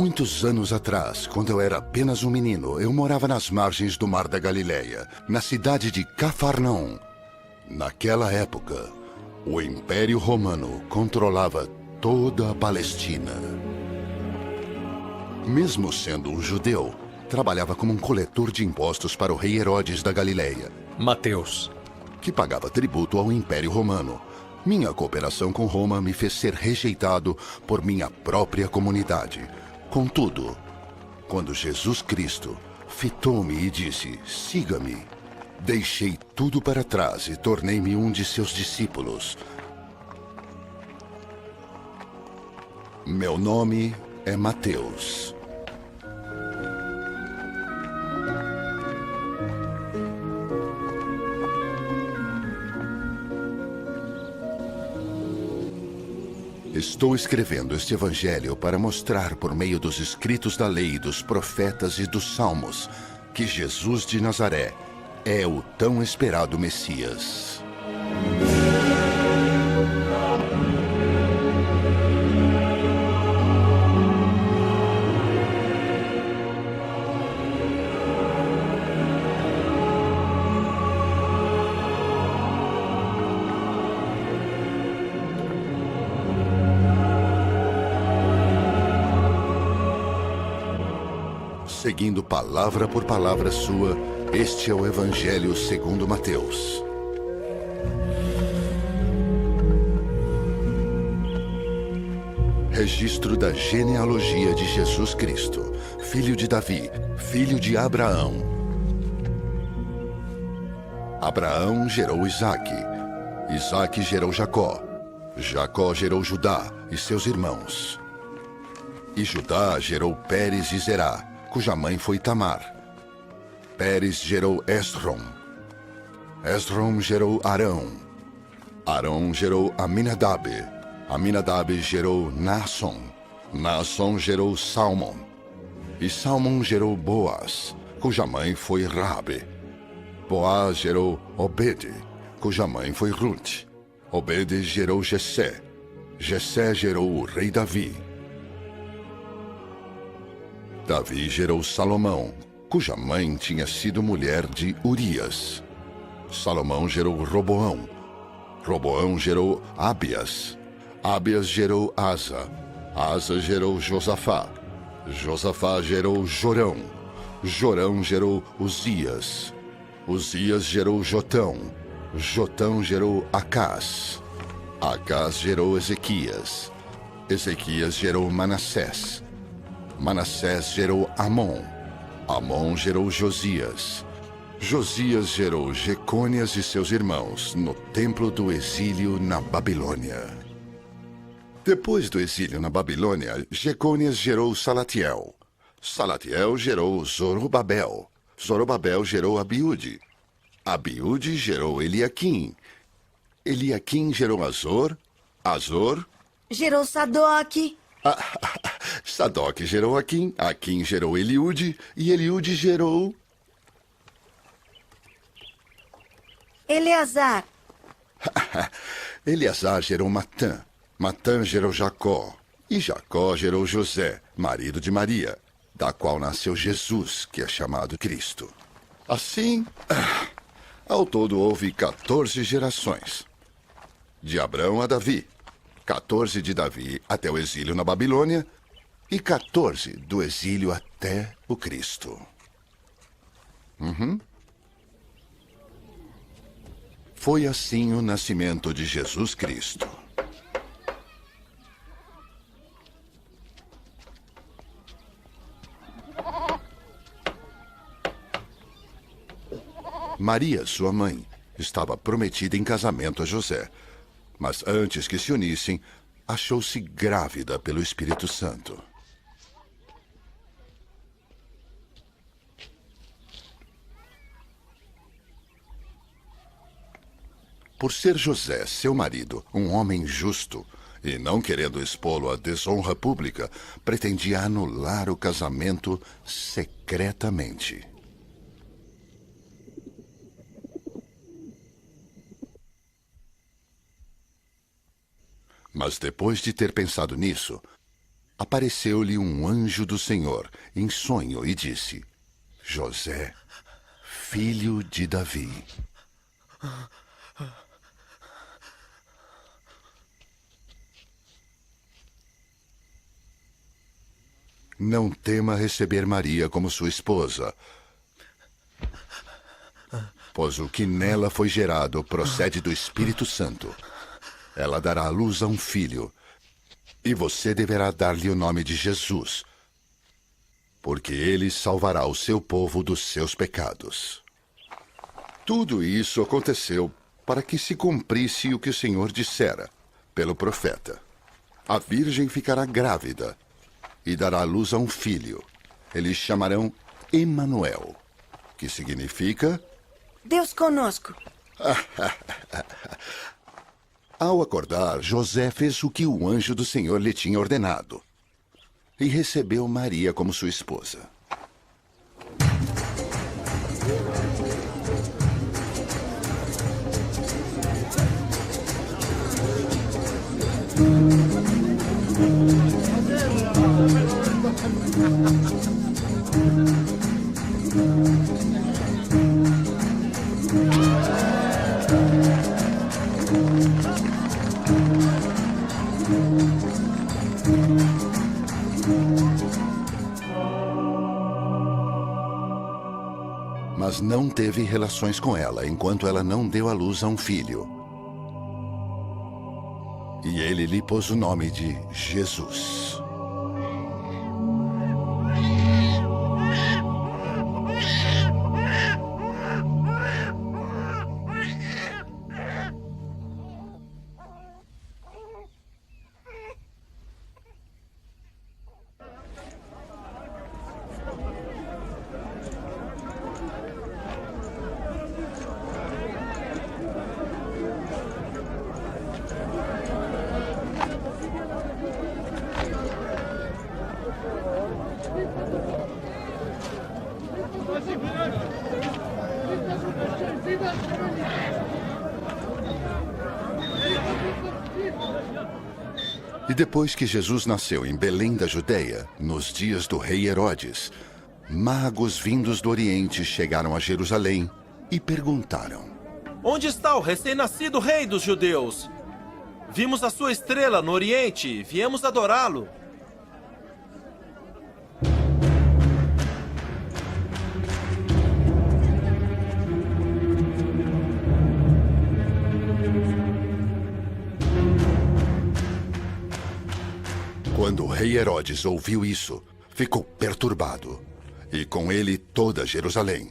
Muitos anos atrás, quando eu era apenas um menino, eu morava nas margens do Mar da Galileia, na cidade de Cafarnaum. Naquela época, o Império Romano controlava toda a Palestina. Mesmo sendo um judeu, trabalhava como um coletor de impostos para o rei Herodes da Galileia, Mateus. que pagava tributo ao Império Romano. Minha cooperação com Roma me fez ser rejeitado por minha própria comunidade. Contudo, quando Jesus Cristo fitou-me e disse, siga-me, deixei tudo para trás e tornei-me um de seus discípulos. Meu nome é Mateus. Estou escrevendo este evangelho para mostrar por meio dos escritos da lei, dos profetas e dos salmos que Jesus de Nazaré é o tão esperado Messias. Seguindo palavra por palavra sua, este é o Evangelho segundo Mateus. Registro da genealogia de Jesus Cristo, filho de Davi, filho de Abraão. Abraão gerou Isaque. Isaque gerou Jacó. Jacó gerou Judá e seus irmãos. E Judá gerou Pérez e Zerá, cuja mãe foi Tamar. Pérez gerou Esrom. Esrom gerou Arão. Arão gerou Aminadab. Aminadab gerou Naasson. Naasson gerou Salmon. E Salmon gerou Boaz, cuja mãe foi Raabe. Boaz gerou Obede, cuja mãe foi Ruth. Obede gerou Jessé. Jessé gerou o rei Davi. Davi gerou Salomão, cuja mãe tinha sido mulher de Urias. Salomão gerou Roboão. Roboão gerou Abias. Abias gerou Asa. Asa gerou Josafá. Josafá gerou Jorão. Jorão gerou Uzias. Uzias gerou Jotão. Jotão gerou Acás. Acás gerou Ezequias. Ezequias gerou Manassés. Manassés gerou Amon. Amon gerou Josias. Josias gerou Jecônias e seus irmãos no templo do exílio na Babilônia. Depois do exílio na Babilônia, Jecônias gerou Salatiel. Salatiel gerou Zorobabel. Zorobabel gerou Abiúde. Abiúde gerou Eliaquim. Eliaquim gerou Azor. Azor gerou Sadoc. Sadoc gerou Aquim. Aquim gerou Eliúde. E Eliúde gerou Eleazar. Eleazar gerou Matã. Matã gerou Jacó. E Jacó gerou José, marido de Maria, da qual nasceu Jesus, que é chamado Cristo. Assim, ao todo houve 14 gerações. De Abrão a Davi. 14 de Davi até o exílio na Babilônia e 14 do exílio até o Cristo. Foi assim o nascimento de Jesus Cristo. Maria, sua mãe, estava prometida em casamento a José. Mas antes que se unissem, achou-se grávida pelo Espírito Santo. Por ser José, seu marido, um homem justo, e não querendo expô-lo à desonra pública, pretendia anular o casamento secretamente. Mas depois de ter pensado nisso, apareceu-lhe um anjo do Senhor em sonho e disse: José, filho de Davi, não tema receber Maria como sua esposa, pois o que nela foi gerado procede do Espírito Santo. Ela dará à luz a um filho, e você deverá dar-lhe o nome de Jesus, porque ele salvará o seu povo dos seus pecados. Tudo isso aconteceu para que se cumprisse o que o Senhor dissera pelo profeta. A virgem ficará grávida e dará à luz a um filho. Eles chamarão Emanuel, que significa Deus conosco. Ao acordar, José fez o que o anjo do Senhor lhe tinha ordenado e recebeu Maria como sua esposa. Mas não teve relações com ela enquanto ela não deu à luz a um filho. E ele lhe pôs o nome de Jesus. E depois que Jesus nasceu em Belém da Judeia, nos dias do rei Herodes, magos vindos do Oriente chegaram a Jerusalém e perguntaram: Onde está o recém-nascido rei dos judeus? Vimos a sua estrela no Oriente e viemos adorá-lo. Quando o rei Herodes ouviu isso, ficou perturbado, e com ele toda Jerusalém.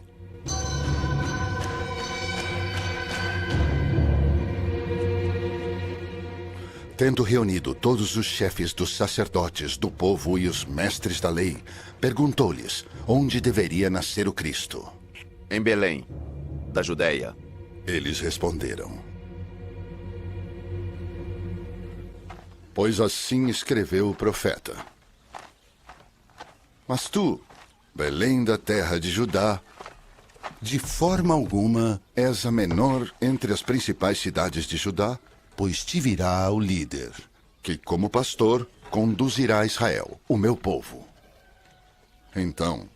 Tendo reunido todos os chefes dos sacerdotes do povo e os mestres da lei, perguntou-lhes onde deveria nascer o Cristo. Em Belém, da Judeia. Eles responderam: Pois assim escreveu o profeta. Mas tu, Belém da terra de Judá, de forma alguma és a menor entre as principais cidades de Judá, pois te virá o líder, que como pastor conduzirá Israel, o meu povo. Então,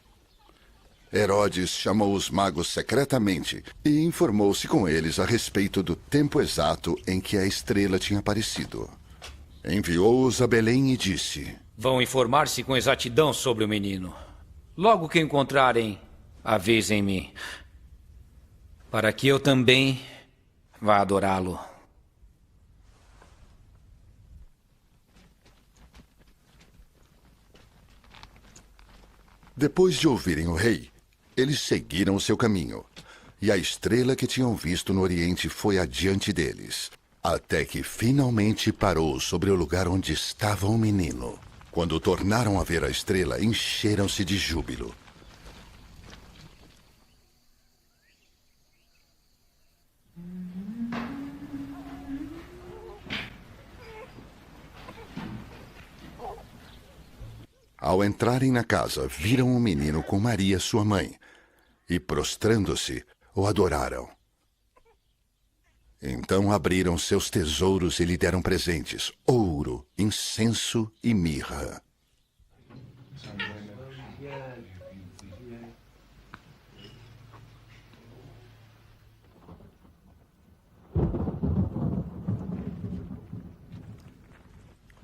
Herodes chamou os magos secretamente e informou-se com eles a respeito do tempo exato em que a estrela tinha aparecido. Enviou-os a Belém e disse: Vão informar-se com exatidão sobre o menino. Logo que encontrarem, avisem-me, para que eu também vá adorá-lo. Depois de ouvirem o rei, eles seguiram o seu caminho, e a estrela que tinham visto no Oriente foi adiante deles, até que finalmente parou sobre o lugar onde estava o menino. Quando tornaram a ver a estrela, encheram-se de júbilo. Ao entrarem na casa, viram o menino com Maria, sua mãe, e prostrando-se, o adoraram. Então abriram seus tesouros e lhe deram presentes: ouro, incenso e mirra.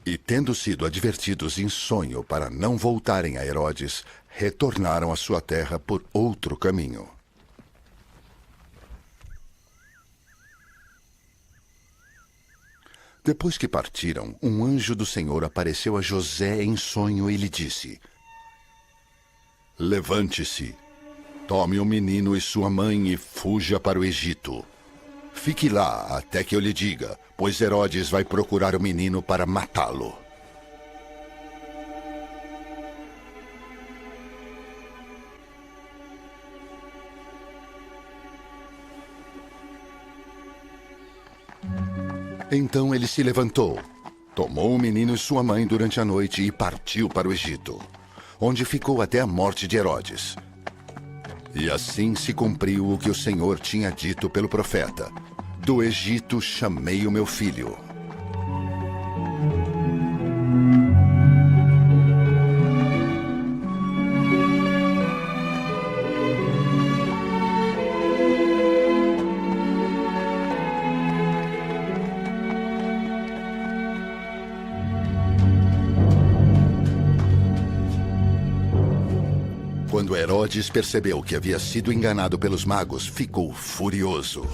E tendo sido advertidos em sonho para não voltarem a Herodes, retornaram à sua terra por outro caminho. Depois que partiram, um anjo do Senhor apareceu a José em sonho e lhe disse: Levante-se, tome o menino e sua mãe e fuja para o Egito. Fique lá até que eu lhe diga, pois Herodes vai procurar o menino para matá-lo. Então ele se levantou, tomou o menino e sua mãe durante a noite e partiu para o Egito, onde ficou até a morte de Herodes. E assim se cumpriu o que o Senhor tinha dito pelo profeta: do Egito chamei o meu filho. Quando Herodes percebeu que havia sido enganado pelos magos, ficou furioso.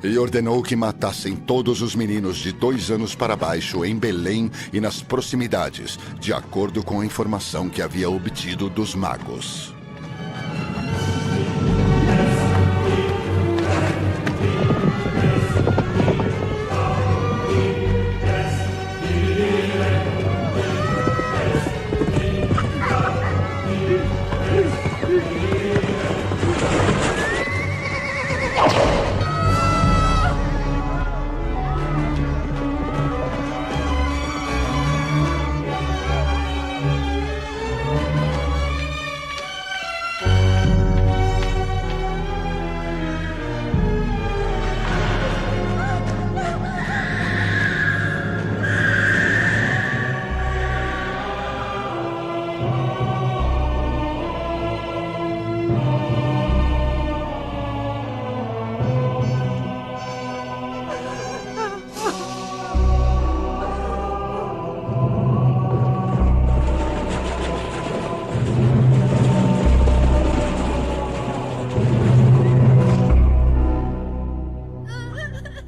E ordenou que matassem todos os meninos de 2 anos para baixo em Belém e nas proximidades, de acordo com a informação que havia obtido dos magos.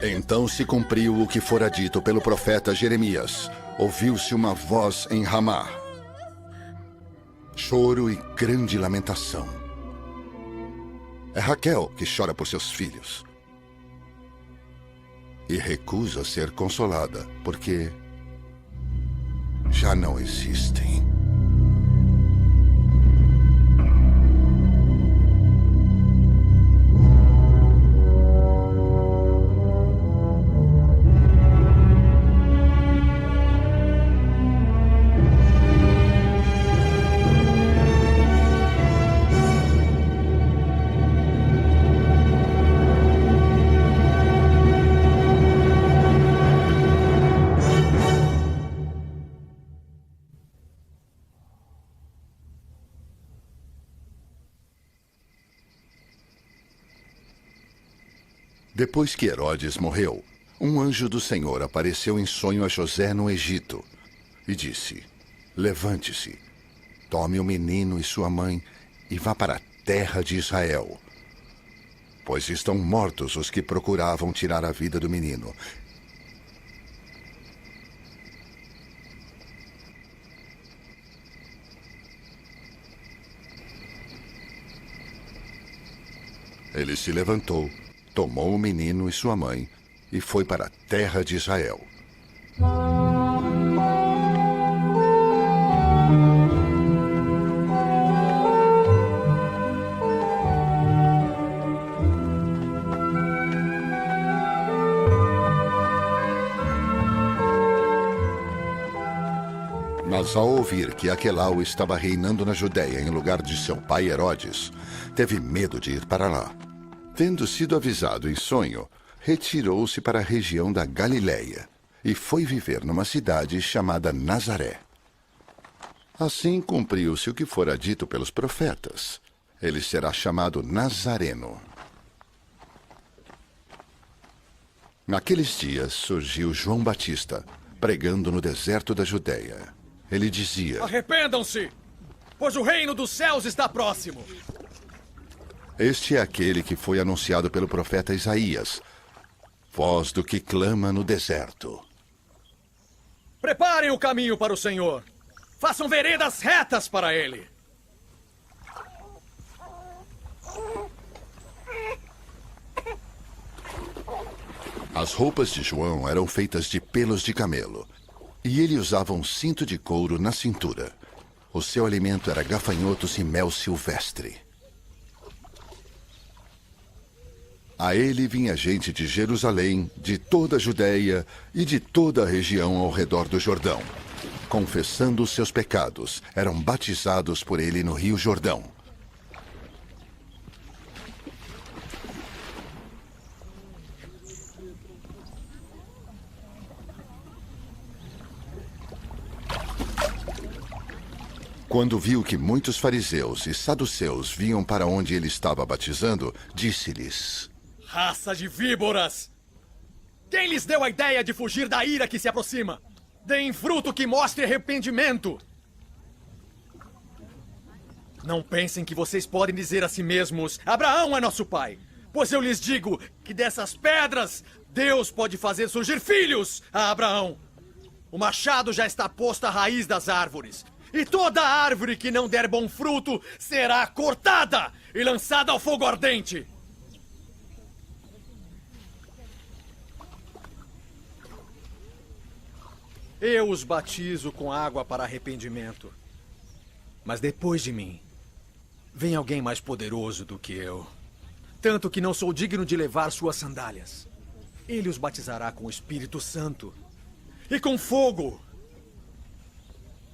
Então se cumpriu o que fora dito pelo profeta Jeremias. Ouviu-se uma voz em Ramá, choro e grande lamentação. É Raquel que chora por seus filhos e recusa ser consolada, porque já não existem. Depois que Herodes morreu, um anjo do Senhor apareceu em sonho a José no Egito e disse: Levante-se, tome o menino e sua mãe e vá para a terra de Israel, pois estão mortos os que procuravam tirar a vida do menino. Ele se levantou, tomou o menino e sua mãe e foi para a terra de Israel. Mas ao ouvir que Aquelau estava reinando na Judéia em lugar de seu pai Herodes, teve medo de ir para lá. Tendo sido avisado em sonho, retirou-se para a região da Galiléia e foi viver numa cidade chamada Nazaré. Assim cumpriu-se o que fora dito pelos profetas. Ele será chamado Nazareno. Naqueles dias surgiu João Batista, pregando no deserto da Judéia. Ele dizia: Arrependam-se, pois o reino dos céus está próximo. Este é aquele que foi anunciado pelo profeta Isaías, voz do que clama no deserto. Preparem o caminho para o Senhor. Façam veredas retas para ele. As roupas de João eram feitas de pelos de camelo, e ele usava um cinto de couro na cintura. O seu alimento era gafanhotos e mel silvestre. A ele vinha gente de Jerusalém, de toda a Judéia e de toda a região ao redor do Jordão. Confessando os seus pecados, eram batizados por ele no Rio Jordão. Quando viu que muitos fariseus e saduceus vinham para onde ele estava batizando, disse-lhes: Raça de víboras! Quem lhes deu a ideia de fugir da ira que se aproxima? Deem fruto que mostre arrependimento. Não pensem que vocês podem dizer a si mesmos: Abraão é nosso pai. Pois eu lhes digo que dessas pedras Deus pode fazer surgir filhos a Abraão. O machado já está posto à raiz das árvores. E toda árvore que não der bom fruto será cortada e lançada ao fogo ardente. Eu os batizo com água para arrependimento. Mas depois de mim, vem alguém mais poderoso do que eu. Tanto que não sou digno de levar suas sandálias. Ele os batizará com o Espírito Santo e com fogo.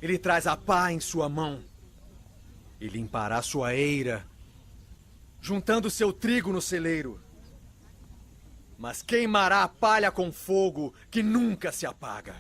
Ele traz a pá em sua mão e limpará sua eira, juntando seu trigo no celeiro. Mas queimará a palha com fogo que nunca se apaga.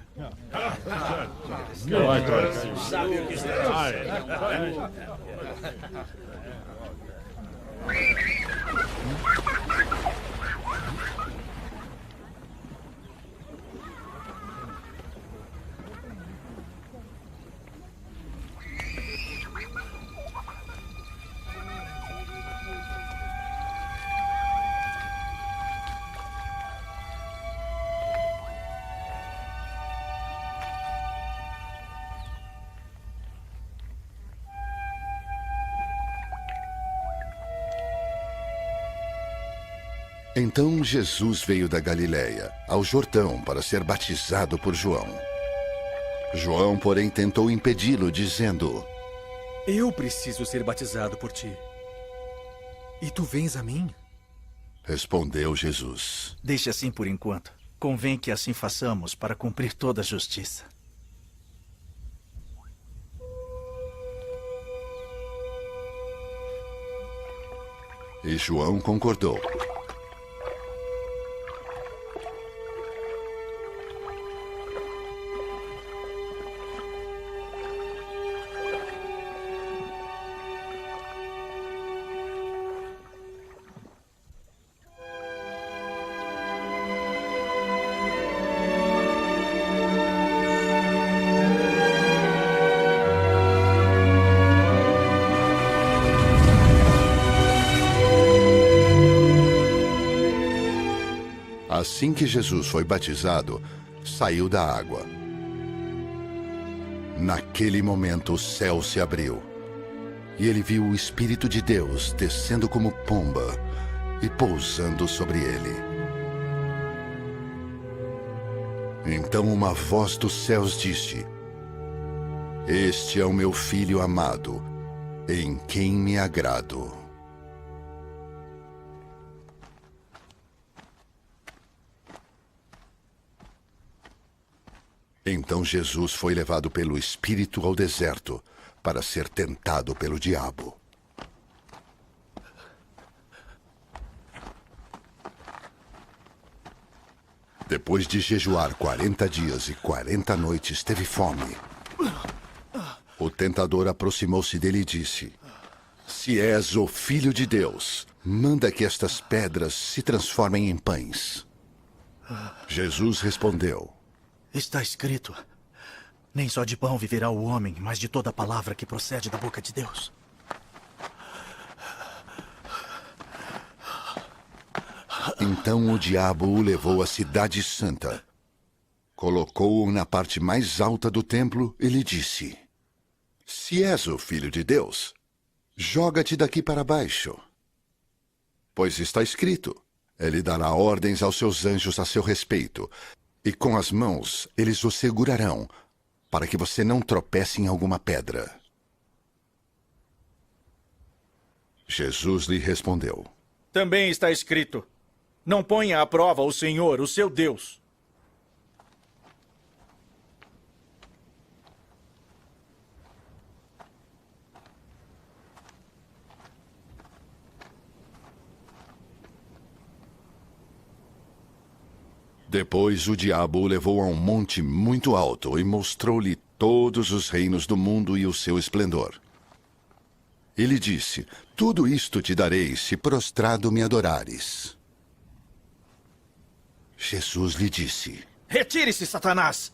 Então Jesus veio da Galiléia, ao Jordão, para ser batizado por João. João, porém, tentou impedi-lo, dizendo: Eu preciso ser batizado por ti. E tu vens a mim? Respondeu Jesus: Deixe assim por enquanto. Convém que assim façamos para cumprir toda a justiça. E João concordou. Assim que Jesus foi batizado, saiu da água. Naquele momento o céu se abriu, e ele viu o Espírito de Deus descendo como pomba e pousando sobre ele. Então uma voz dos céus disse: Este é o meu Filho amado, em quem me agrado. Então Jesus foi levado pelo Espírito ao deserto para ser tentado pelo diabo. Depois Depois de jejuar 40 dias e 40 noites, teve fome. O tentador aproximou-se dele e disse: Se és o Filho de Deus, manda que estas pedras se transformem em pães. Jesus respondeu: Está escrito: nem só de pão viverá o homem, mas de toda palavra que procede da boca de Deus. Então o diabo o levou à cidade santa, colocou-o na parte mais alta do templo e lhe disse: Se és o Filho de Deus, joga-te daqui para baixo. Pois está escrito: Ele dará ordens aos seus anjos a seu respeito, e com as mãos eles o segurarão, para que você não tropece em alguma pedra. Jesus lhe respondeu: Também está escrito: não ponha à prova o Senhor, o seu Deus. Depois o diabo o levou a um monte muito alto e mostrou-lhe todos os reinos do mundo e o seu esplendor. Ele disse: Tudo isto te darei se prostrado me adorares. Jesus lhe disse: Retire-se, Satanás!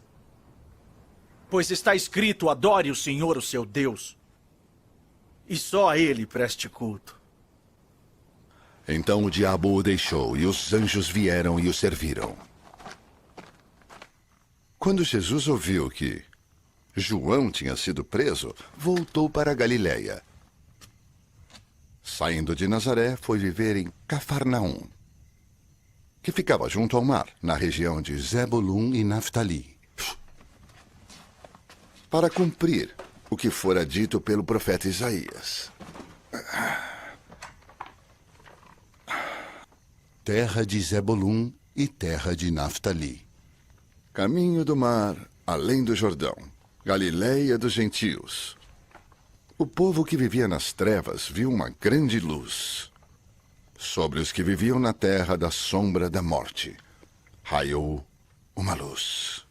Pois está escrito: adore o Senhor, o seu Deus, e só a ele preste culto. Então o diabo o deixou, e os anjos vieram e o serviram. Quando Jesus ouviu que João tinha sido preso, voltou para a Galiléia. Saindo de Nazaré, foi viver em Cafarnaum, que ficava junto ao mar, na região de Zebulun e Naftali, para cumprir o que fora dito pelo profeta Isaías: terra de Zebulun e terra de Naftali, caminho do mar, além do Jordão, Galiléia dos gentios. O povo que vivia nas trevas viu uma grande luz. Sobre os que viviam na terra da sombra da morte, raiou uma luz.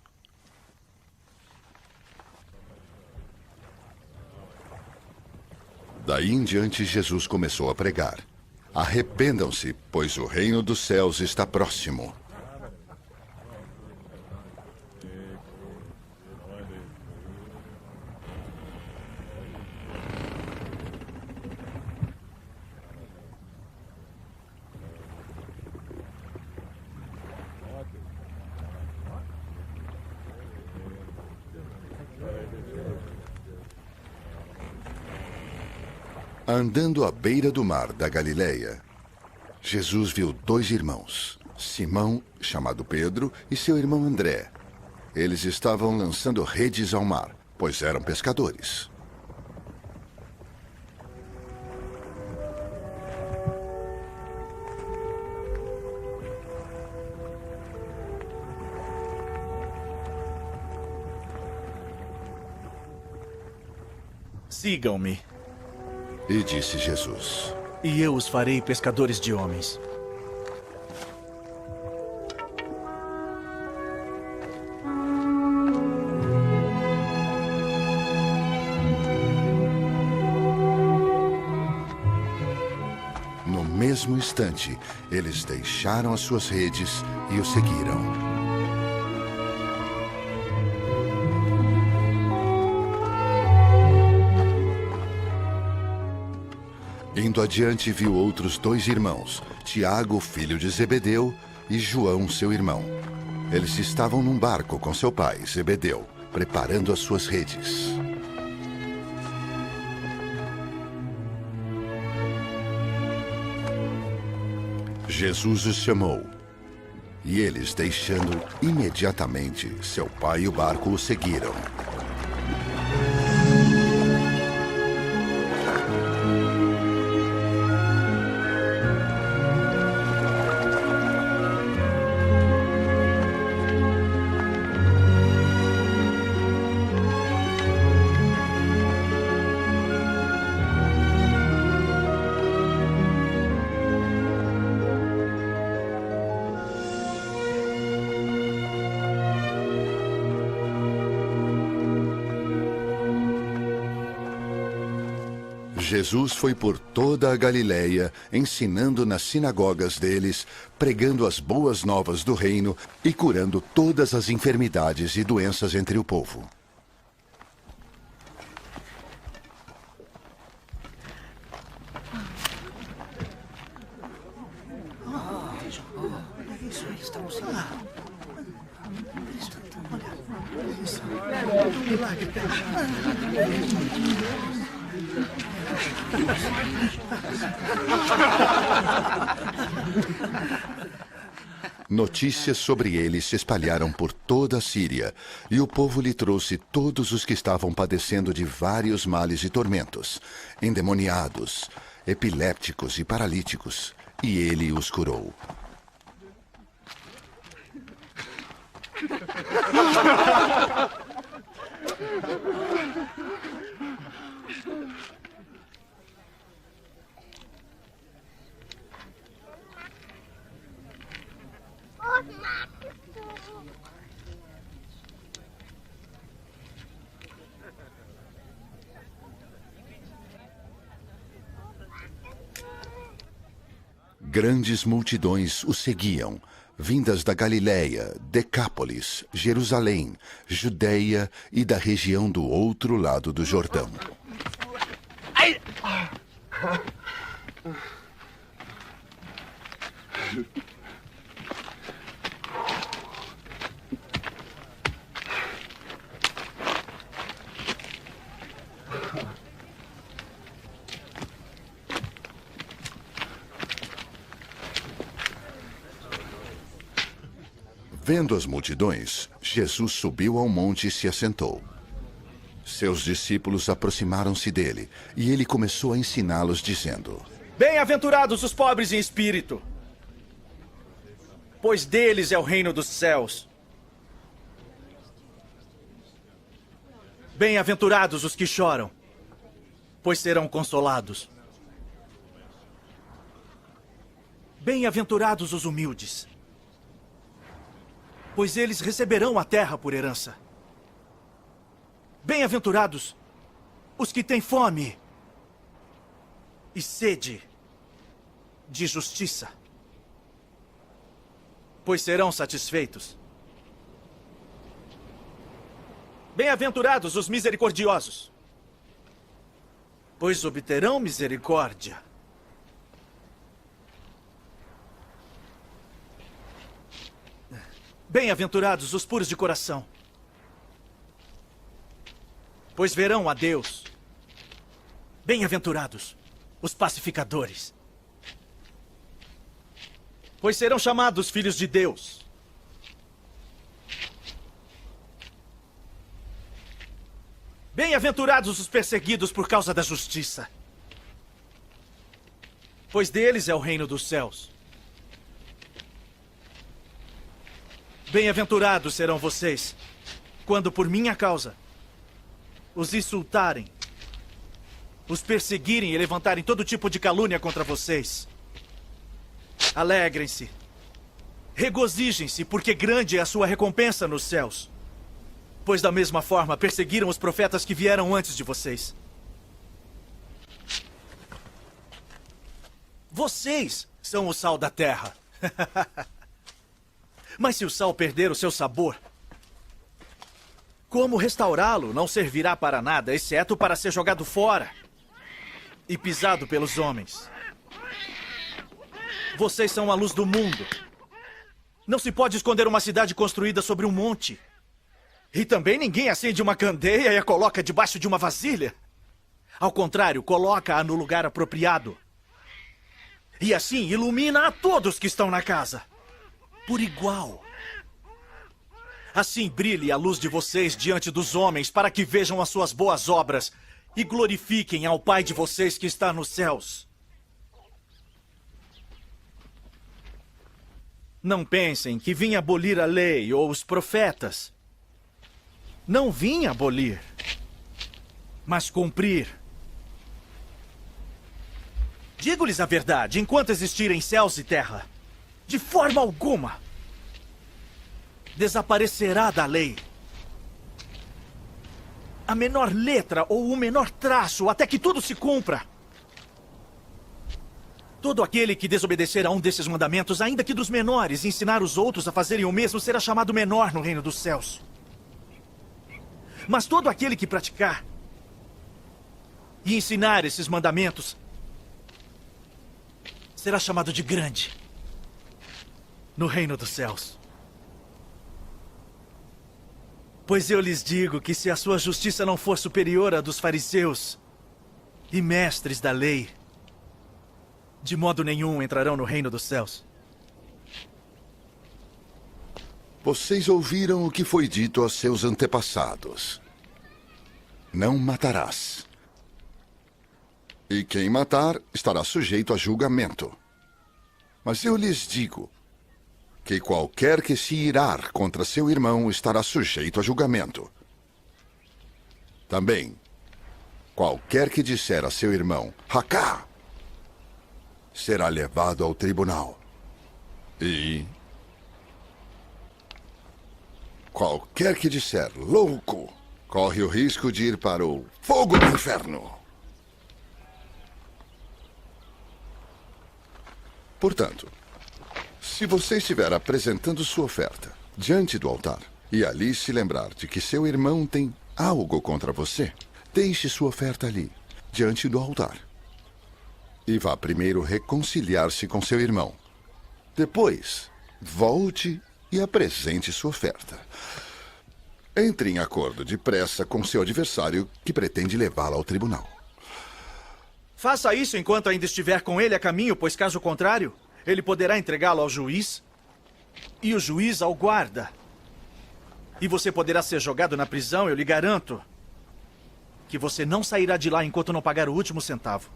Daí em diante, Jesus começou a pregar: Arrependam-se, pois o reino dos céus está próximo. Andando à beira do mar da Galiléia, Jesus viu dois irmãos, Simão, chamado Pedro, e seu irmão André. Eles estavam lançando redes ao mar, pois eram pescadores. Sigam-me, E disse Jesus: e eu os farei pescadores de homens. No mesmo instante, eles deixaram as suas redes e o seguiram. Indo adiante, viu outros dois irmãos, Tiago, filho de Zebedeu, e João, seu irmão. Eles estavam num barco com seu pai, Zebedeu, preparando as suas redes. Jesus os chamou, e eles, deixando imediatamente seu pai e o barco, o seguiram. Jesus foi por toda a Galiléia, ensinando nas sinagogas deles, pregando as boas novas do reino e curando todas as enfermidades e doenças entre o povo. Notícias sobre ele se espalharam por toda a Síria, e o povo lhe trouxe todos os que estavam padecendo de vários males e tormentos, endemoniados, epilépticos e paralíticos, e ele os curou. Grandes multidões o seguiam, vindas da Galiléia, Decápolis, Jerusalém, Judeia e da região do outro lado do Jordão. Vendo as multidões, Jesus subiu ao monte e se assentou. Seus discípulos aproximaram-se dele, e ele começou a ensiná-los, dizendo: Bem-aventurados os pobres em espírito, pois deles é o reino dos céus. Bem-aventurados os que choram, pois serão consolados. Bem-aventurados os humildes, pois eles receberão a terra por herança. Bem-aventurados os que têm fome e sede de justiça, pois serão satisfeitos. Bem-aventurados os misericordiosos, pois obterão misericórdia. Bem-aventurados os puros de coração, pois verão a Deus. Bem-aventurados os pacificadores, pois serão chamados filhos de Deus. Bem-aventurados os perseguidos por causa da justiça, pois deles é o reino dos céus. Bem-aventurados serão vocês, quando por minha causa os insultarem, os perseguirem e levantarem todo tipo de calúnia contra vocês. Alegrem-se, regozijem-se, porque grande é a sua recompensa nos céus. Pois da mesma forma perseguiram os profetas que vieram antes de vocês. Vocês são o sal da terra. Mas se o sal perder o seu sabor, como restaurá-lo não servirá para nada, exceto para ser jogado fora e pisado pelos homens. Vocês são a luz do mundo. Não se pode esconder uma cidade construída sobre um monte. E também ninguém acende uma candeia e a coloca debaixo de uma vasilha. Ao contrário, coloca-a no lugar apropriado. E assim ilumina a todos que estão na casa, por igual. Assim brilhe a luz de vocês diante dos homens, para que vejam as suas boas obras e glorifiquem ao Pai de vocês que está nos céus. Não pensem que vim abolir a lei ou os profetas. Não vim abolir, mas cumprir. Digo-lhes a verdade, enquanto existirem céus e terra, de forma alguma desaparecerá da lei a menor letra ou o menor traço, até que tudo se cumpra. Todo aquele que desobedecer a um desses mandamentos, ainda que dos menores, e ensinar os outros a fazerem o mesmo, será chamado menor no reino dos céus. Mas todo aquele que praticar e ensinar esses mandamentos será chamado de grande no reino dos céus. Pois eu lhes digo que se a sua justiça não for superior à dos fariseus e mestres da lei, de modo nenhum entrarão no reino dos céus. Vocês ouviram o que foi dito aos seus antepassados: não matarás. E quem matar estará sujeito a julgamento. Mas eu lhes digo que qualquer que se irar contra seu irmão estará sujeito a julgamento. Também, qualquer que disser a seu irmão, Racá, será levado ao tribunal. E qualquer que disser louco, corre o risco de ir para o fogo do inferno. Portanto, se você estiver apresentando sua oferta diante do altar e ali se lembrar de que seu irmão tem algo contra você, deixe sua oferta ali, diante do altar. E vá primeiro reconciliar-se com seu irmão. Depois, volte e apresente sua oferta. Entre em acordo depressa com seu adversário que pretende levá-lo ao tribunal. Faça isso enquanto ainda estiver com ele a caminho, pois caso contrário, ele poderá entregá-lo ao juiz e o juiz ao guarda. E você poderá ser jogado na prisão, eu lhe garanto que você não sairá de lá enquanto não pagar o último centavo.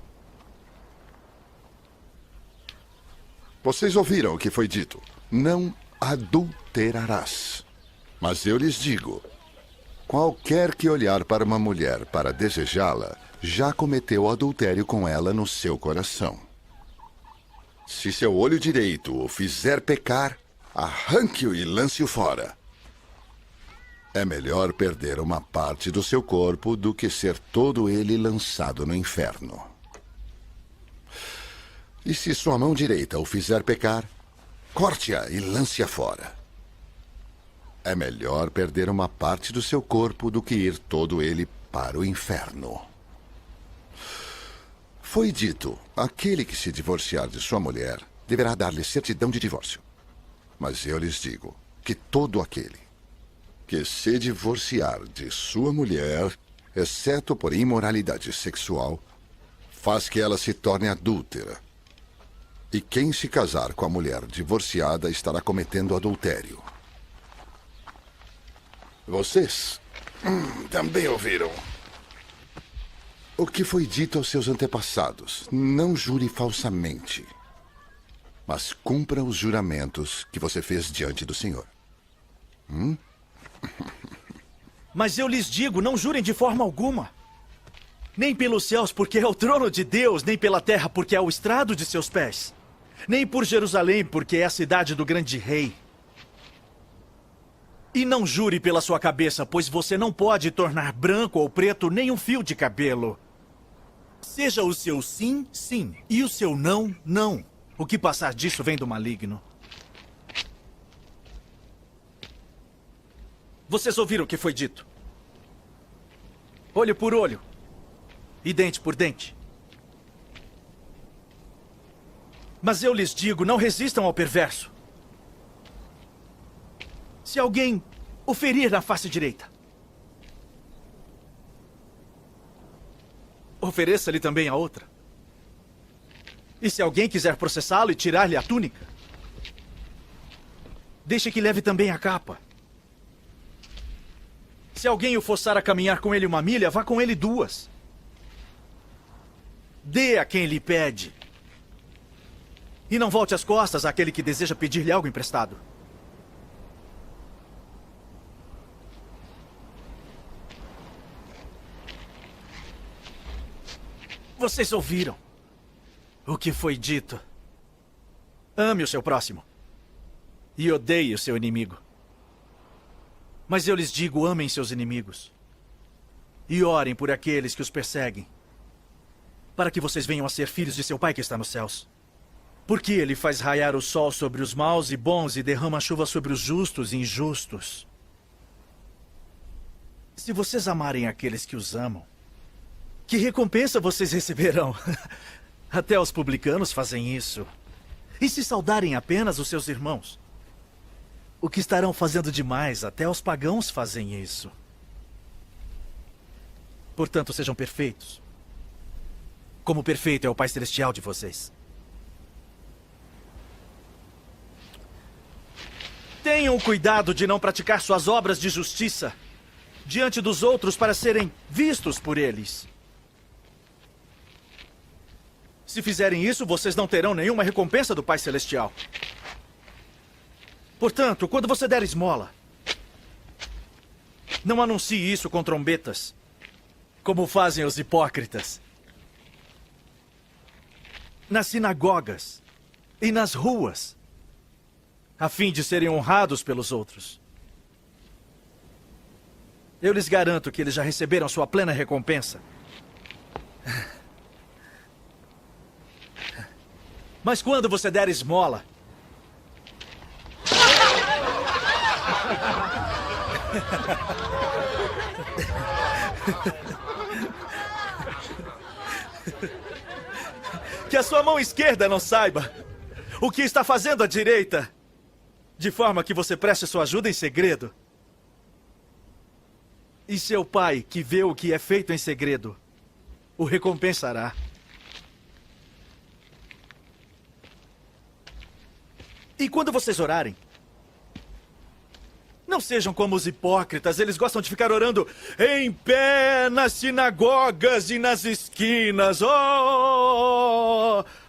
Vocês ouviram o que foi dito: não adulterarás. Mas eu lhes digo, qualquer que olhar para uma mulher para desejá-la, já cometeu adultério com ela no seu coração. Se seu olho direito o fizer pecar, arranque-o e lance-o fora. É melhor perder uma parte do seu corpo do que ser todo ele lançado no inferno. E se sua mão direita o fizer pecar, corte-a e lance-a fora. É melhor perder uma parte do seu corpo do que ir todo ele para o inferno. Foi dito, aquele que se divorciar de sua mulher deverá dar-lhe certidão de divórcio. Mas eu lhes digo que todo aquele que se divorciar de sua mulher, exceto por imoralidade sexual, faz que ela se torne adúltera. E quem se casar com a mulher divorciada estará cometendo adultério. Vocês também ouviram o que foi dito aos seus antepassados: não jure falsamente, mas cumpra os juramentos que você fez diante do Senhor. Mas eu lhes digo, não jurem de forma alguma. Nem pelos céus, porque é o trono de Deus, nem pela terra, porque é o estrado de seus pés. Nem por Jerusalém, porque é a cidade do grande rei. E não jure pela sua cabeça, pois você não pode tornar branco ou preto nem um fio de cabelo. Seja o seu sim, sim, e o seu não, não. O que passar disso vem do maligno. Vocês ouviram o que foi dito? Olho por olho e dente por dente. Mas eu lhes digo, não resistam ao perverso. Se alguém o ferir na face direita, ofereça-lhe também a outra. E se alguém quiser processá-lo e tirar-lhe a túnica, deixe que leve também a capa. Se alguém o forçar a caminhar com ele 1 milha, vá com ele 2. Dê a quem lhe pede. E não volte as costas àquele que deseja pedir-lhe algo emprestado. Vocês ouviram o que foi dito? Ame o seu próximo e odeie o seu inimigo. Mas eu lhes digo, amem seus inimigos e orem por aqueles que os perseguem, para que vocês venham a ser filhos de seu Pai que está nos céus. Porque ele faz raiar o sol sobre os maus e bons e derrama chuva sobre os justos e injustos. Se vocês amarem aqueles que os amam, que recompensa vocês receberão? Até os publicanos fazem isso. E se saudarem apenas os seus irmãos? O que estarão fazendo demais? Até os pagãos fazem isso. Portanto, sejam perfeitos, como perfeito é o Pai Celestial de vocês. Tenham cuidado de não praticar suas obras de justiça diante dos outros para serem vistos por eles. Se fizerem isso, vocês não terão nenhuma recompensa do Pai Celestial. Portanto, quando você der esmola, não anuncie isso com trombetas, como fazem os hipócritas. Nas sinagogas e nas ruas, a fim de serem honrados pelos outros. Eu lhes garanto que eles já receberam sua plena recompensa. Mas quando você der esmola, que a sua mão esquerda não saiba o que está fazendo a direita, de forma que você preste sua ajuda em segredo. E seu pai, que vê o que é feito em segredo, o recompensará. E quando vocês orarem, não sejam como os hipócritas. Eles gostam de ficar orando em pé nas sinagogas e nas esquinas,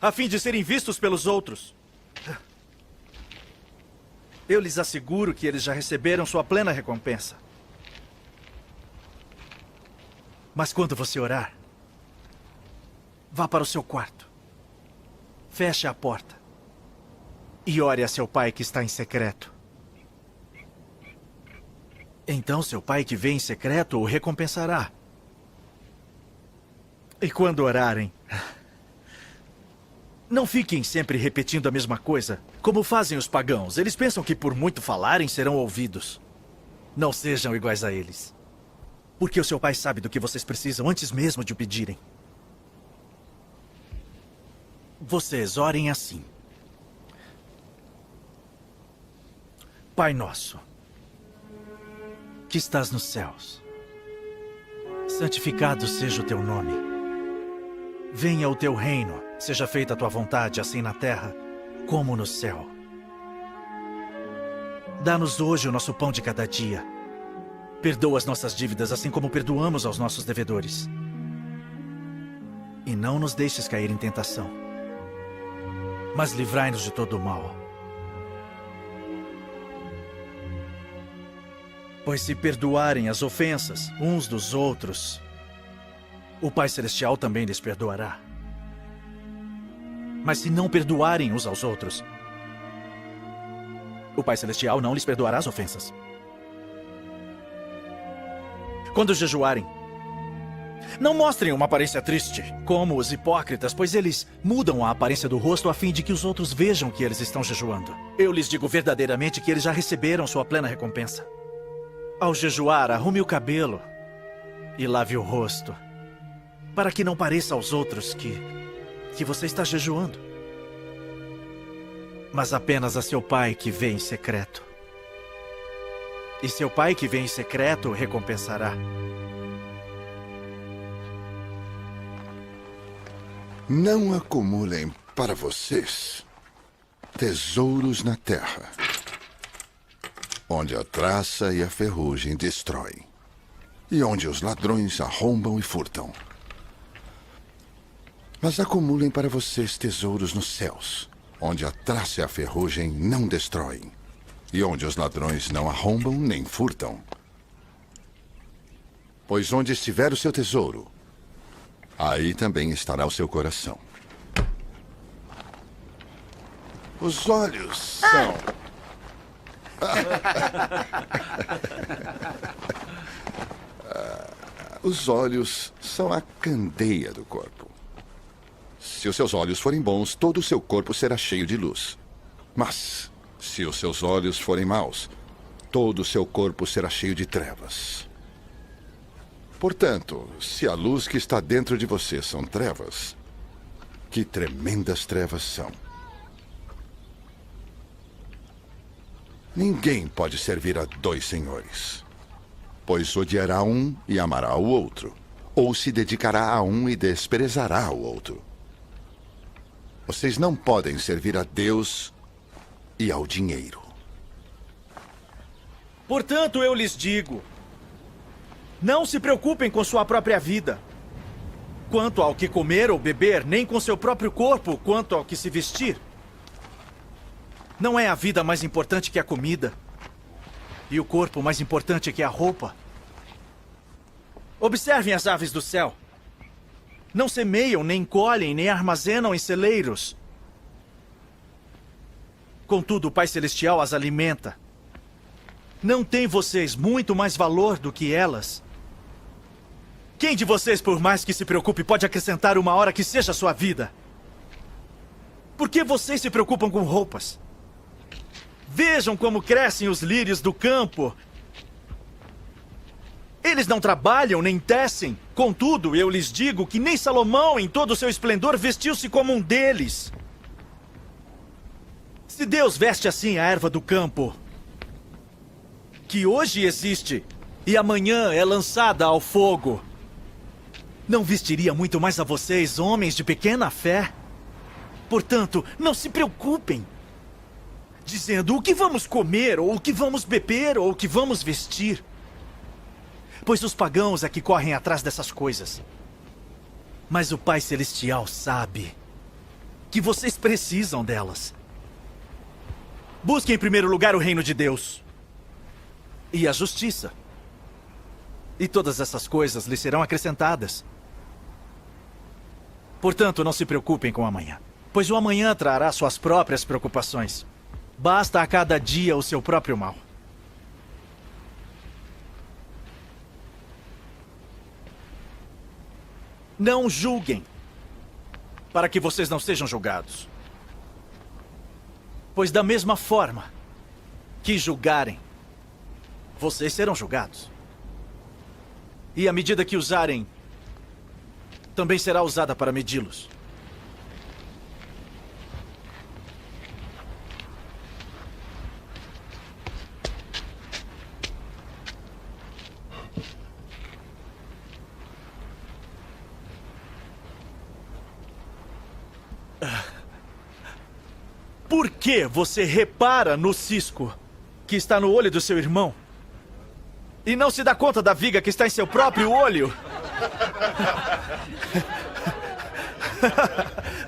a fim de serem vistos pelos outros. Eu lhes asseguro que eles já receberam sua plena recompensa. Mas quando você orar, vá para o seu quarto, feche a porta e ore a seu pai que está em secreto. Então seu pai que vê em secreto o recompensará. E quando orarem, não fiquem sempre repetindo a mesma coisa, como fazem os pagãos. Eles pensam que por muito falarem serão ouvidos. Não sejam iguais a eles. Porque o seu pai sabe do que vocês precisam antes mesmo de o pedirem. Vocês orem assim. Pai nosso, que estás nos céus, santificado seja o teu nome. Venha o teu reino, seja feita a tua vontade, assim na terra como no céu. Dá-nos hoje o nosso pão de cada dia. Perdoa as nossas dívidas, assim como perdoamos aos nossos devedores. E não nos deixes cair em tentação, mas livrai-nos de todo o mal. Pois se perdoarem as ofensas uns dos outros, o Pai Celestial também lhes perdoará. Mas se não perdoarem uns aos outros, o Pai Celestial não lhes perdoará as ofensas. Quando jejuarem, não mostrem uma aparência triste, como os hipócritas, pois eles mudam a aparência do rosto a fim de que os outros vejam que eles estão jejuando. Eu lhes digo verdadeiramente que eles já receberam sua plena recompensa. Ao jejuar, arrume o cabelo e lave o rosto, para que não pareça aos outros que você está jejuando, mas apenas a seu pai que vê em secreto. E seu pai que vê em secreto o recompensará. Não acumulem para vocês tesouros na terra, onde a traça e a ferrugem destroem, e onde os ladrões arrombam e furtam. Mas acumulem para vocês tesouros nos céus, onde a traça e a ferrugem não destroem, e onde os ladrões não arrombam nem furtam. Pois onde estiver o seu tesouro, aí também estará o seu coração. Os olhos são... Os olhos são a candeia do corpo. Se os seus olhos forem bons, todo o seu corpo será cheio de luz. Mas, se os seus olhos forem maus, todo o seu corpo será cheio de trevas. Portanto, se a luz que está dentro de você são trevas, que tremendas trevas são. Ninguém pode servir a dois senhores, pois odiará um e amará o outro, ou se dedicará a um e desprezará o outro. Vocês não podem servir a Deus e ao dinheiro. Portanto, eu lhes digo, não se preocupem com sua própria vida, quanto ao que comer ou beber, nem com seu próprio corpo, quanto ao que se vestir. Não é a vida mais importante que a comida, e o corpo mais importante que a roupa. Observem as aves do céu. Não semeiam, nem colhem, nem armazenam em celeiros. Contudo, o Pai Celestial as alimenta. Não tem vocês muito mais valor do que elas? Quem de vocês, por mais que se preocupe, pode acrescentar uma hora que seja a sua vida? Por que vocês se preocupam com roupas? Vejam como crescem os lírios do campo. Eles não trabalham nem tecem. Contudo, eu lhes digo que nem Salomão, em todo o seu esplendor, vestiu-se como um deles. Se Deus veste assim a erva do campo, que hoje existe e amanhã é lançada ao fogo, não vestiria muito mais a vocês, homens de pequena fé? Portanto, não se preocupem, dizendo o que vamos comer, ou o que vamos beber, ou o que vamos vestir. Pois os pagãos é que correm atrás dessas coisas. Mas o Pai Celestial sabe que vocês precisam delas. Busquem em primeiro lugar o reino de Deus e a justiça, e todas essas coisas lhes serão acrescentadas. Portanto, não se preocupem com o amanhã, pois o amanhã trará suas próprias preocupações. Basta a cada dia o seu próprio mal. Não julguem, para que vocês não sejam julgados. Pois da mesma forma que julgarem, vocês serão julgados. E a medida que usarem, também será usada para medi-los. Por que você repara no cisco que está no olho do seu irmão e não se dá conta da viga que está em seu próprio olho?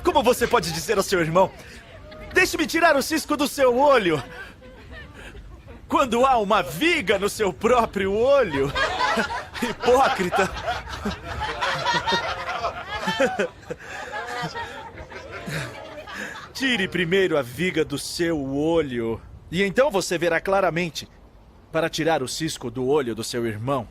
Como você pode dizer ao seu irmão: deixe-me tirar o cisco do seu olho, quando há uma viga no seu próprio olho? Hipócrita! Tire primeiro a viga do seu olho, e então você verá claramente para tirar o cisco do olho do seu irmão.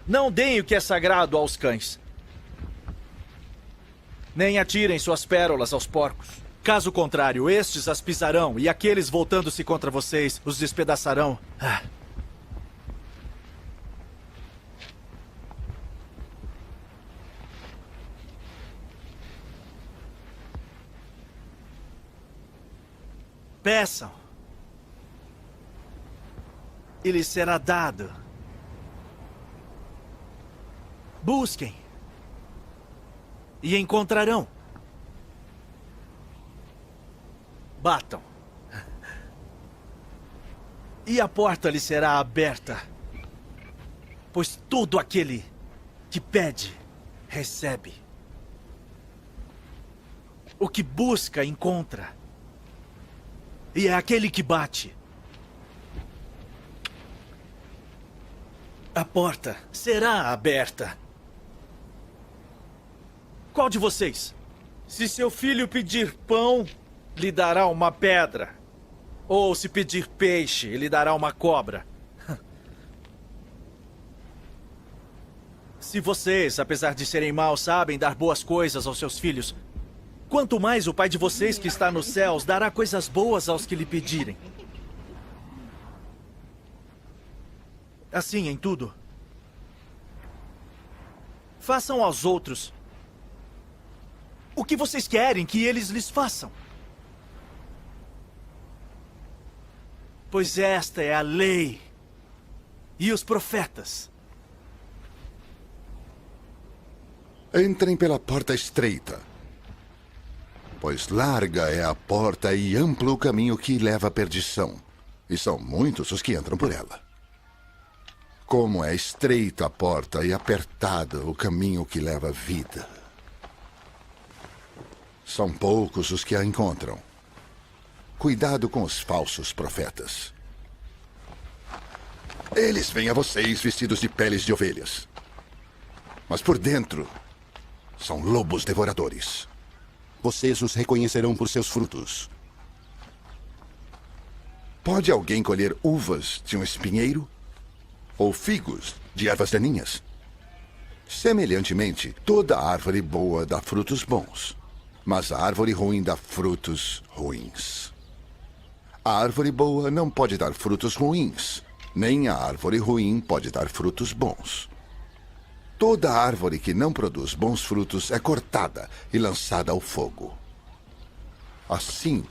Não deem o que é sagrado aos cães, nem atirem suas pérolas aos porcos. Caso contrário, estes as pisarão, e aqueles voltando-se contra vocês os despedaçarão. Peçam, e lhes será dado. Busquem, e encontrarão. Batam, e a porta lhe será aberta. Pois todo aquele que pede, recebe. O que busca, encontra. E é aquele que bate. A porta será aberta. Qual de vocês, se seu filho pedir pão, lhe dará uma pedra? Ou se pedir peixe, ele dará uma cobra. Se vocês, apesar de serem maus, sabem dar boas coisas aos seus filhos, quanto mais o Pai de vocês que está nos céus dará coisas boas aos que lhe pedirem. Assim em tudo. Façam aos outros o que vocês querem que eles lhes façam. Pois esta é a lei e os profetas. Entrem pela porta estreita, pois larga é a porta e amplo o caminho que leva à perdição, e são muitos os que entram por ela. Como é estreita a porta e apertado o caminho que leva à vida. São poucos os que a encontram. Cuidado com os falsos profetas. Eles vêm a vocês vestidos de peles de ovelhas, mas por dentro são lobos devoradores. Vocês os reconhecerão por seus frutos. Pode alguém colher uvas de um espinheiro? Ou figos de ervas daninhas? Semelhantemente, toda árvore boa dá frutos bons, mas a árvore ruim dá frutos ruins. A árvore boa não pode dar frutos ruins, nem a árvore ruim pode dar frutos bons. Toda árvore que não produz bons frutos é cortada e lançada ao fogo. Assim,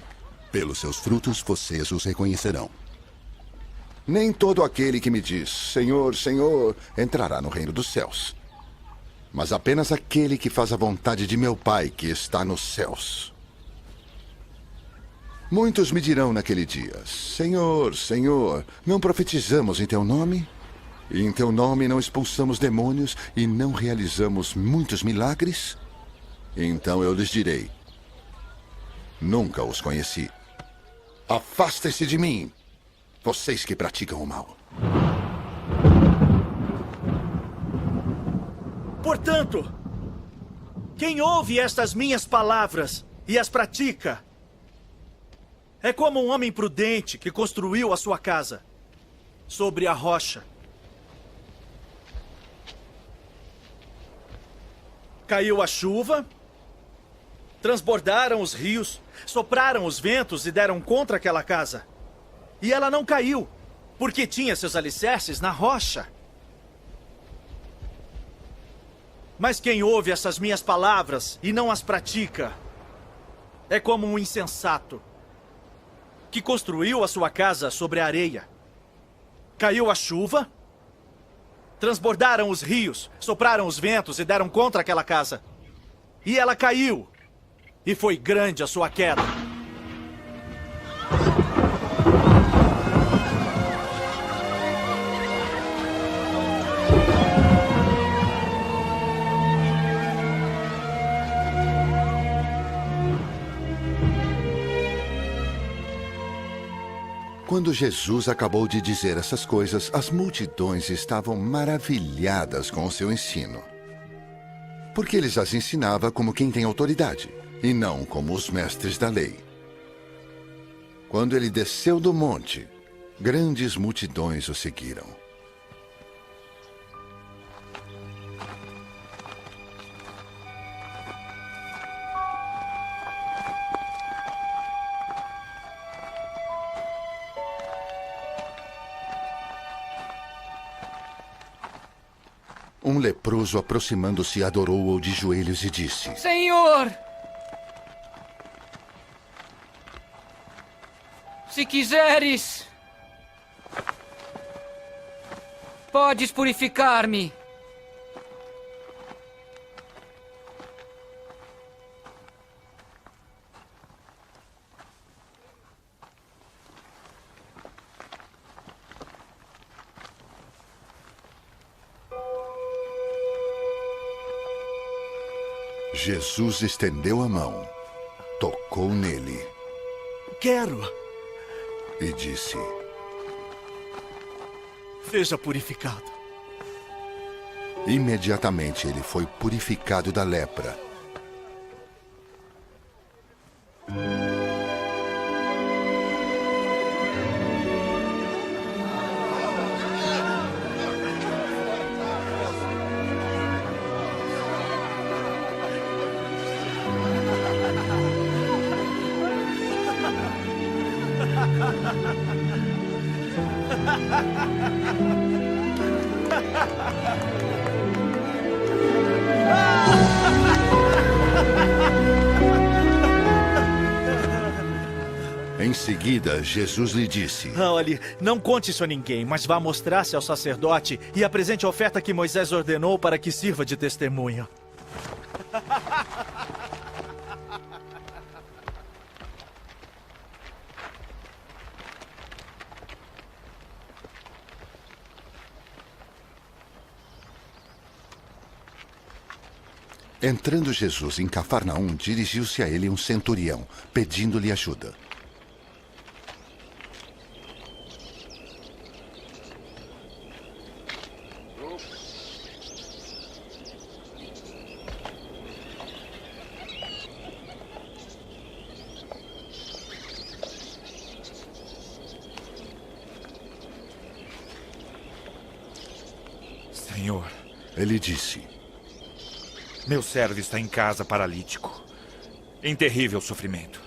Pelos seus frutos vocês os reconhecerão. nem todo aquele que me diz, Senhor, Senhor, entrará no reino dos céus, mas apenas aquele que faz a vontade de meu Pai que está nos céus. Muitos me dirão naquele dia, Senhor, Senhor, não profetizamos em teu nome? E em teu nome não expulsamos demônios e não realizamos muitos milagres? Então eu lhes direi, nunca os conheci. Afastem-se de mim, vocês que praticam o mal. Portanto, quem ouve estas minhas palavras e as pratica é como um homem prudente que construiu a sua casa sobre a rocha. Caiu a chuva, transbordaram os rios, sopraram os ventos e deram contra aquela casa. E ela não caiu, porque tinha seus alicerces na rocha. Mas quem ouve essas minhas palavras e não as pratica é como um insensato que construiu a sua casa sobre a areia. Caiu a chuva, transbordaram os rios, sopraram os ventos e deram contra aquela casa. E ela caiu, e foi grande a sua queda. Quando Jesus acabou de dizer essas coisas, as multidões estavam maravilhadas com o seu ensino. Porque ele as ensinava como quem tem autoridade, e não como os mestres da lei. Quando ele desceu do monte, grandes multidões o seguiram. Um leproso, aproximando-se, adorou-o de joelhos e disse: Senhor! Se quiseres, podes purificar-me. Jesus estendeu a mão, tocou nele Quero. e disse: Seja purificado. Imediatamente ele foi purificado da lepra. Em seguida, Jesus lhe disse: Olhe, não conte isso a ninguém, mas vá mostrar-se ao sacerdote e apresente a oferta que Moisés ordenou para que sirva de testemunho. Entrando Jesus em Cafarnaum, dirigiu-se a ele um centurião, pedindo-lhe ajuda. Senhor, Ele disse: meu servo está em casa paralítico, em terrível sofrimento.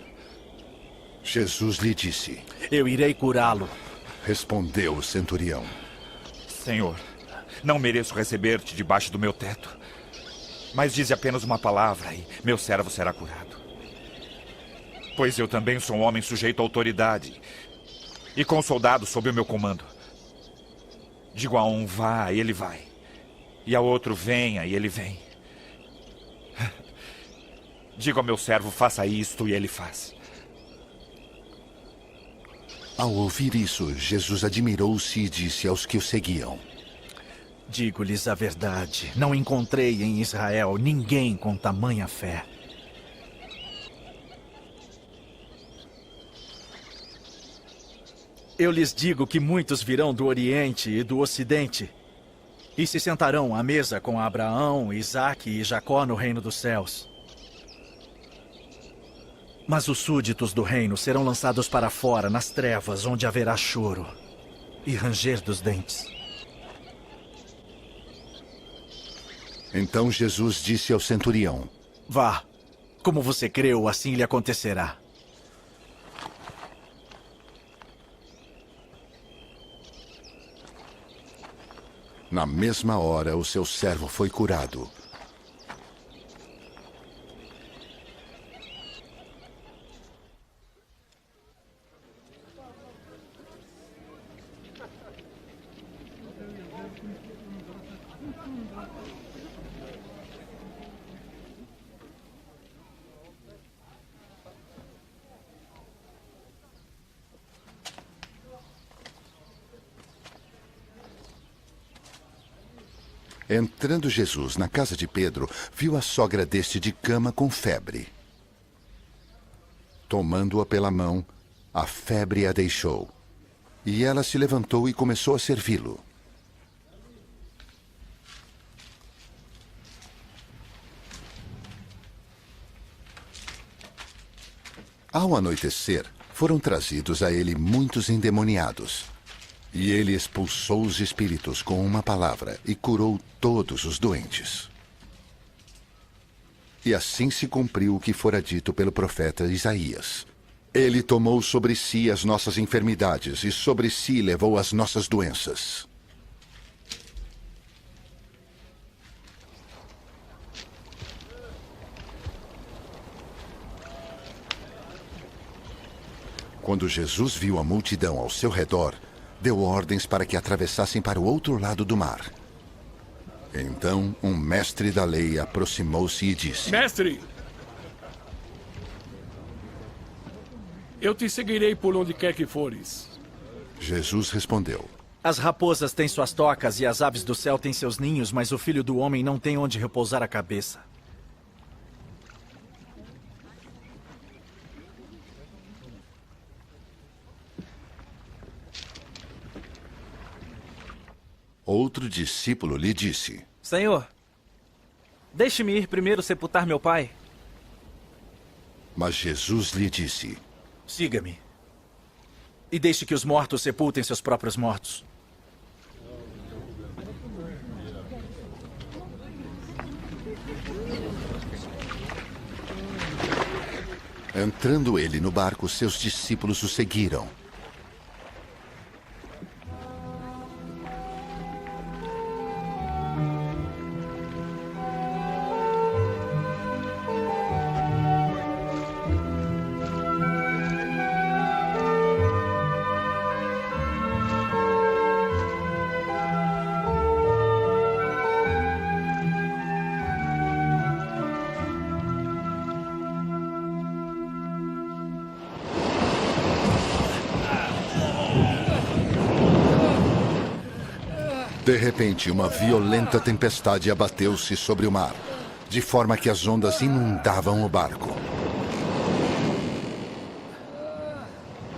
Jesus lhe disse: Eu irei curá-lo. Respondeu o centurião: Senhor, não mereço receber-te debaixo do meu teto, mas dize apenas uma palavra e meu servo será curado. Pois eu também sou um homem sujeito à autoridade e com soldados sob o meu comando. Digo a um, vá, e ele vai. E ao outro, venha, e ele vem. Digo ao meu servo, faça isto, e ele faz. Ao ouvir isso, Jesus admirou-se e disse aos que o seguiam: Digo-lhes a verdade, não encontrei em Israel ninguém com tamanha fé. Eu lhes digo que muitos virão do Oriente e do Ocidente e se sentarão à mesa com Abraão, Isaque e Jacó no reino dos céus. Mas os súditos do reino serão lançados para fora, nas trevas, onde haverá choro e ranger dos dentes. Então Jesus disse ao centurião: Vá, como você creu, assim lhe acontecerá. Na mesma hora, o seu servo foi curado. Entrando Jesus na casa de Pedro, viu a sogra deste de cama com febre. Tomando-a pela mão, a febre a deixou. E ela se levantou e começou a servi-lo. Ao anoitecer, foram trazidos a ele muitos endemoniados. E ele expulsou os espíritos com uma palavra e curou todos os doentes. E assim se cumpriu o que fora dito pelo profeta Isaías. Ele tomou sobre si as nossas enfermidades e sobre si levou as nossas doenças. Quando Jesus viu a multidão ao seu redor, deu ordens para que atravessassem para o outro lado do mar. Então, um mestre da lei aproximou-se e disse: Mestre, eu te seguirei por onde quer que fores. Jesus respondeu: As raposas têm suas tocas e as aves do céu têm seus ninhos, mas o filho do homem não tem onde repousar a cabeça. Outro discípulo lhe disse: Senhor, deixe-me ir primeiro sepultar meu pai. Mas Jesus lhe disse: Siga-me. E deixe que os mortos sepultem seus próprios mortos. Entrando ele no barco, seus discípulos o seguiram. De repente, uma violenta tempestade abateu-se sobre o mar, de forma que as ondas inundavam o barco.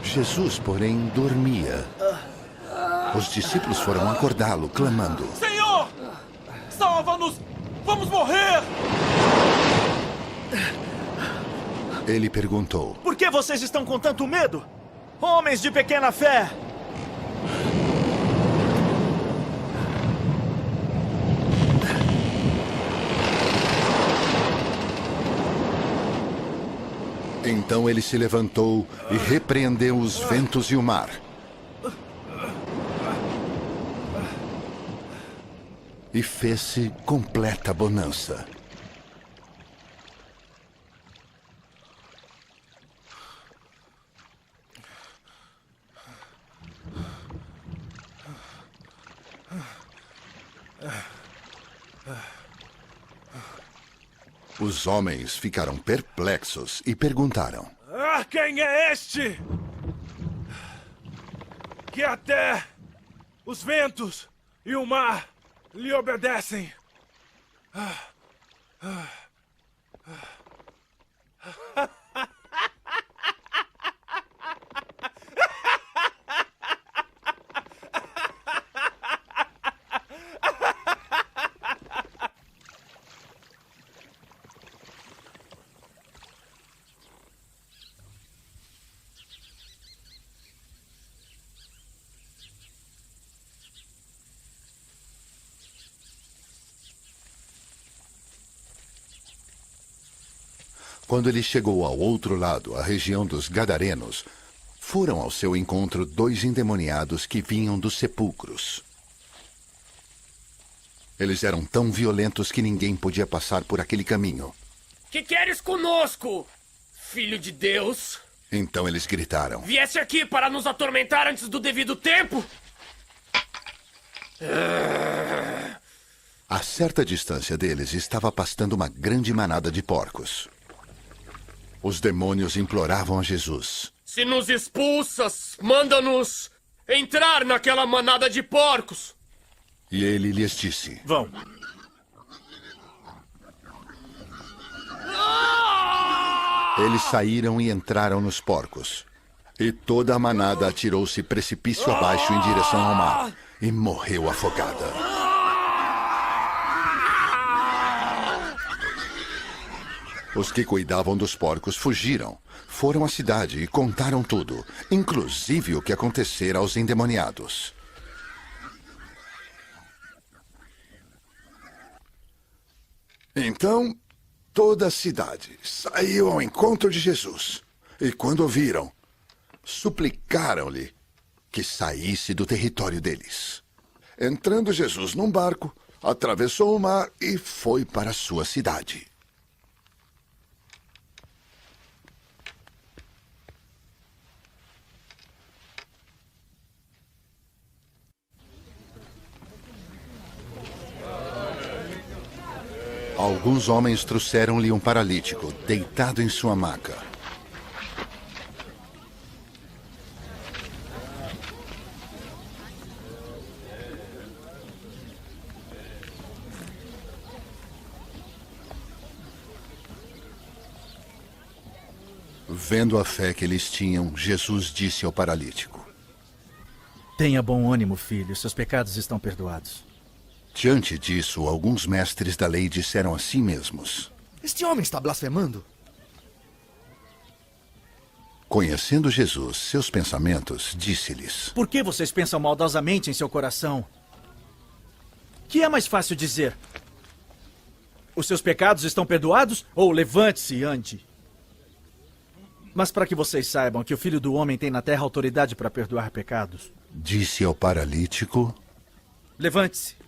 Jesus, porém, dormia. Os discípulos foram acordá-lo, clamando: Senhor! Salva-nos! Vamos morrer! Ele perguntou: Por que vocês estão com tanto medo? Homens de pequena fé! Então ele se levantou e repreendeu os ventos e o mar. E fez-se completa bonança. Os homens ficaram perplexos e perguntaram: Quem é este? Que até os ventos e o mar lhe obedecem. Quando ele chegou ao outro lado, a região dos Gadarenos, foram ao seu encontro 2 endemoniados que vinham dos sepulcros. Eles eram tão violentos que ninguém podia passar por aquele caminho. Que queres conosco, filho de Deus? Então eles gritaram: Vieste aqui para nos atormentar antes do devido tempo? A certa distância deles estava pastando uma grande manada de porcos. Os demônios imploravam a Jesus: Se nos expulsas, manda-nos entrar naquela manada de porcos. E ele lhes disse: Vão. Eles saíram e entraram nos porcos. E toda a manada atirou-se precipício abaixo em direção ao mar e morreu afogada. Os que cuidavam dos porcos fugiram, foram à cidade e contaram tudo, inclusive o que acontecera aos endemoniados. Então, toda a cidade saiu ao encontro de Jesus. E quando o viram, suplicaram-lhe que saísse do território deles. Entrando Jesus num barco, atravessou o mar e foi para sua cidade. Alguns homens trouxeram-lhe um paralítico, deitado em sua maca. Vendo a fé que eles tinham, Jesus disse ao paralítico: Tenha bom ânimo, filho, seus pecados estão perdoados. Diante disso, alguns mestres da lei disseram a si mesmos: Este homem está blasfemando. Conhecendo Jesus, seus pensamentos, disse-lhes: Por que vocês pensam maldosamente em seu coração? Que é mais fácil dizer? Os seus pecados estão perdoados? Ou levante-se e ande? Mas para que vocês saibam que o Filho do Homem tem na terra autoridade para perdoar pecados. Disse ao paralítico: Levante-se.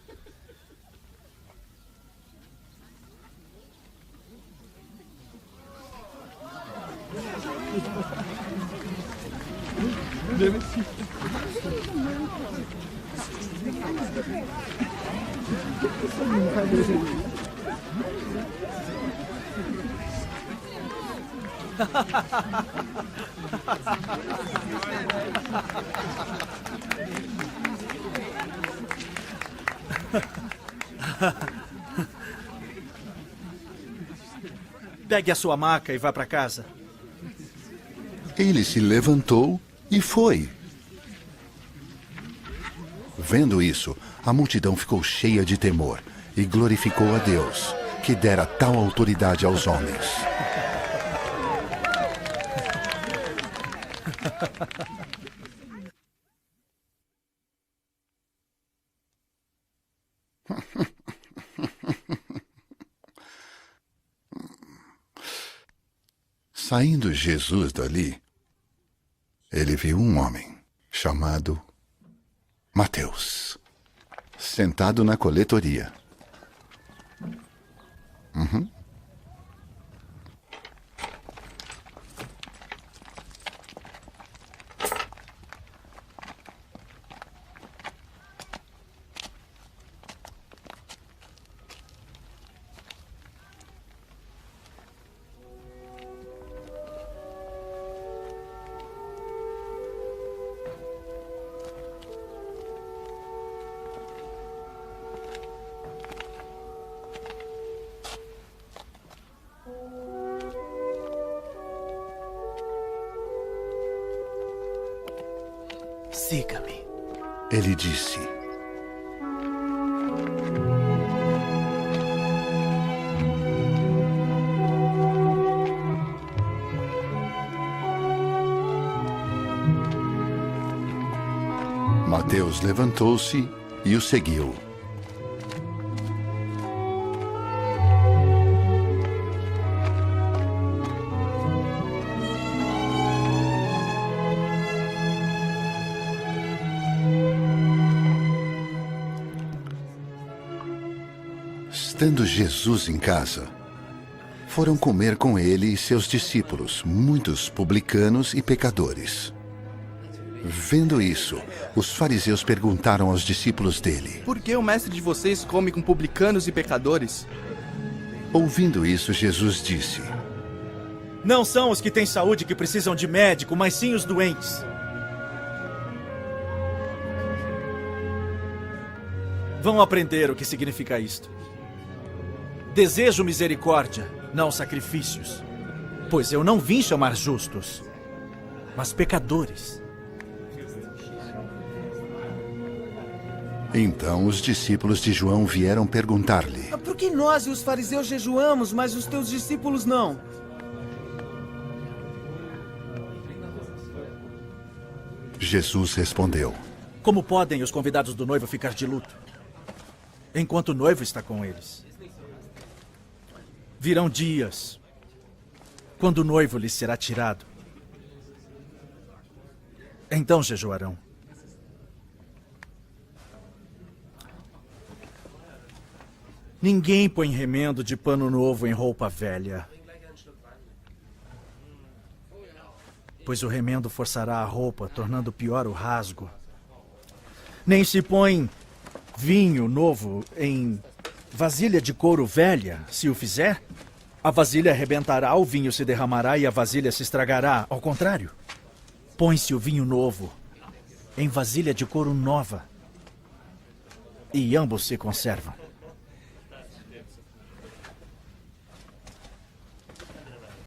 Pegue a sua maca e vá para casa. Ele se levantou e foi. Vendo isso, a multidão ficou cheia de temor e glorificou a Deus, que dera tal autoridade aos homens. Saindo Jesus dali, ele viu um homem chamado Mateus, sentado na coletoria. Siga-me. Ele disse: Mateus levantou-se e o seguiu. Estando Jesus em casa, foram comer com ele e seus discípulos, muitos publicanos e pecadores. Vendo isso, os fariseus perguntaram aos discípulos dele: Por que o mestre de vocês come com publicanos e pecadores? Ouvindo isso, Jesus disse: Não são os que têm saúde que precisam de médico, mas sim os doentes. Vão aprender o que significa isto. Desejo misericórdia, não sacrifícios, pois eu não vim chamar justos, mas pecadores. Então os discípulos de João vieram perguntar-lhe: Por que nós e os fariseus jejuamos, mas os teus discípulos não? Jesus respondeu: Como podem os convidados do noivo ficar de luto, enquanto o noivo está com eles? Virão dias, quando o noivo lhes será tirado. Então jejuarão. Ninguém põe remendo de pano novo em roupa velha, pois o remendo forçará a roupa, tornando pior o rasgo. Nem se põe vinho novo em vasilha de couro velha. Se o fizer, a vasilha arrebentará, o vinho se derramará e a vasilha se estragará. Ao contrário, põe-se o vinho novo em vasilha de couro nova, e ambos se conservam.